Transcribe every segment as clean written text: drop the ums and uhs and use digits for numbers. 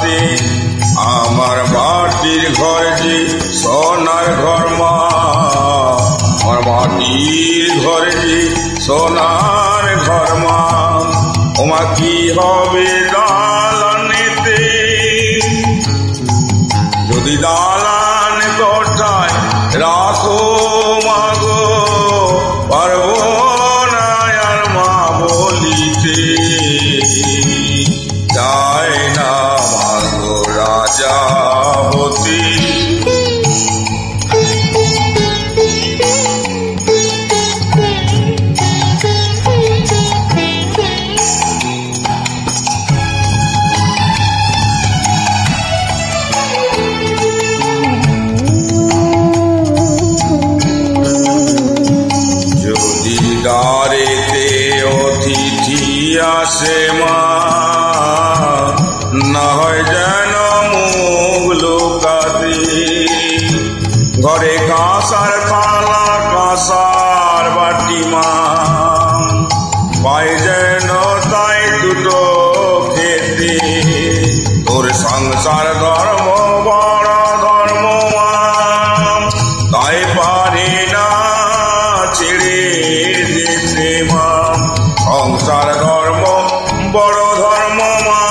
রাতে আমার মাটির ঘর যে সোনার ঘর মা, আমার মাটির ঘর যে সোনার ঘর মা। ওমা কি হবে দালানেতে, যদি দালান কোঠায় রাখো মাগো, পারবো না আর মা বলিতে। চাই না মাগো রাজা হতে, দ্বারেতে অতিথি আসে মা, না হয় যেন মুখ লুকাতে। ঘরে কাঁসার থালা কাঁসার বাটি মা, পাই যেন তাই দুটো খেতে। তোর সংসার ধর্ম বড় ধর্ম মা, তাই পারি না ছেড়ে যেতে মা। সংসার ধর্ম বড় ধর্ম মা,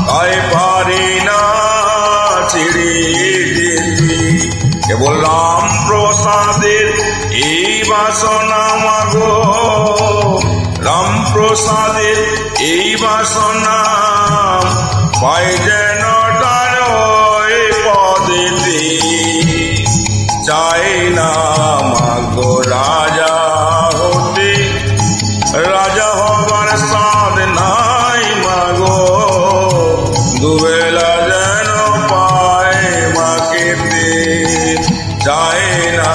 তাই পারি না ছেড়ে যেতে। কেবল রাম প্রসাদের এই বাসনা মাগো, রাম প্রসাদের এই বাসনা, পাই যেন তার ওই পদেতে। চাই না মাগো রাজা হতে, রাজা হবার সাধ নাই মাগো, দুবেলা যেন পায় মা খেতে। চাই না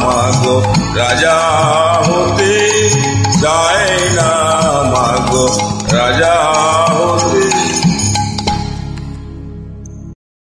মাগো রাজা হতে, চাই না মাগো রাজা